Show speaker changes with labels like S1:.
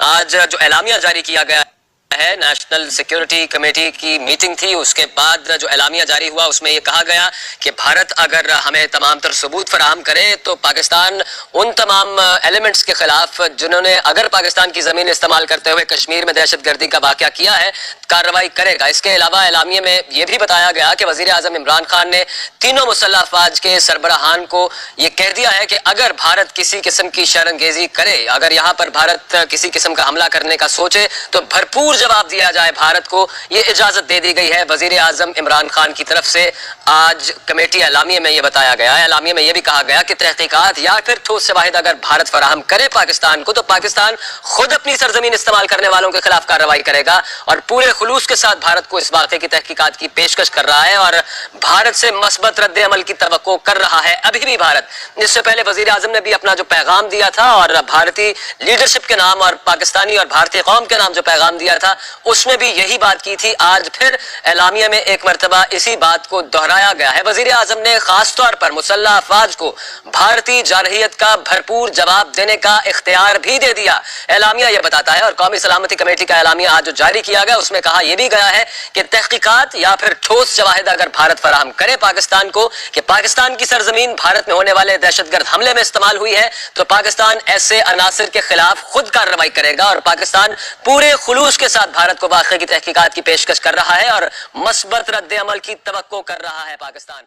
S1: آج جو اعلامیہ جاری کیا گیا ہے، نیشنل سیکیورٹی کمیٹی کی میٹنگ تھی، اس کے بعد جو اعلامیہ جاری ہوا اس میں یہ کہا گیا کہ بھارت اگر ہمیں تمام تر ثبوت فراہم کرے تو پاکستان ان تمام ایلیمنٹس کے خلاف جنہوں نے اگر پاکستان کی زمین استعمال کرتے ہوئے کشمیر میں دہشت گردی کا واقعہ کیا ہے کارروائی کرے گا۔ اس کے علاوہ اعلامیہ میں یہ بھی بتایا گیا کہ وزیر اعظم عمران خان نے تینوں مسلح افواج کے سربراہان کو یہ کہہ دیا ہے کہ اگر بھارت کسی قسم کی شر انگیزی کرے، اگر یہاں پر بھارت کسی قسم کا حملہ کرنے کا سوچے تو بھرپور جواب دیا جائے بھارت کو، یہ اجازت دے دی گئی ہے وزیر اعظم عمران خان کی طرف سے۔ آج کمیٹی اعلامیہ میں یہ بتایا گیا ہے، اعلامیہ میں یہ بھی کہا گیا کہ تحقیقات یا پھر ٹھوس شواہد اگر بھارت فراہم کرے پاکستان کو تو پاکستان خود اپنی سرزمین استعمال کرنے والوں کے خلاف کارروائی کرے گا، اور پورے خلوص کے ساتھ بھارت کو اس واقعے کی تحقیقات کی پیشکش کر رہا ہے اور بھارت سے مثبت رد عمل کی توقع کر رہا ہے ابھی بھی بھارت۔ اس سے پہلے وزیر اعظم نے بھی اپنا جو پیغام دیا تھا اور بھارتی لیڈرشپ کے نام اور پاکستانی اور بھارتی قوم کے نام جو پیغام دیا تھا اس میں بھی یہی بات کی تھی۔ آج پھر اعلامیہ میں ایک مرتبہ اسی بات کو دہرایا گیا ہے۔ وزیر اعظم نے خاص طور پر مسلح افواج کو بھارتی جارحیت کا بھرپور جواب دینے کا اختیار بھی دے دیا۔ اعلامیہ یہ بتاتا ہے، اور قومی سلامتی کمیٹی کا اعلامیہ آج جو جاری کیا گیا اس میں کہا یہ بھی گیا ہے کہ تحقیقات یا پھر ٹھوس شواہد اگر بھارت فراہم کرے پاکستان کو کہ پاکستان کی سرزمین بھارت میں ہونے والے دہشت گرد حملے میں استعمال ہوئی ہے تو پاکستان ایسے عناصر کے خلاف خود کارروائی کرے گا، اور پاکستان پورے خلوص کے ساتھ بھارت کو واقعے کی تحقیقات کی پیشکش کر رہا ہے اور مثبت رد عمل کی توقع کر رہا ہے پاکستان۔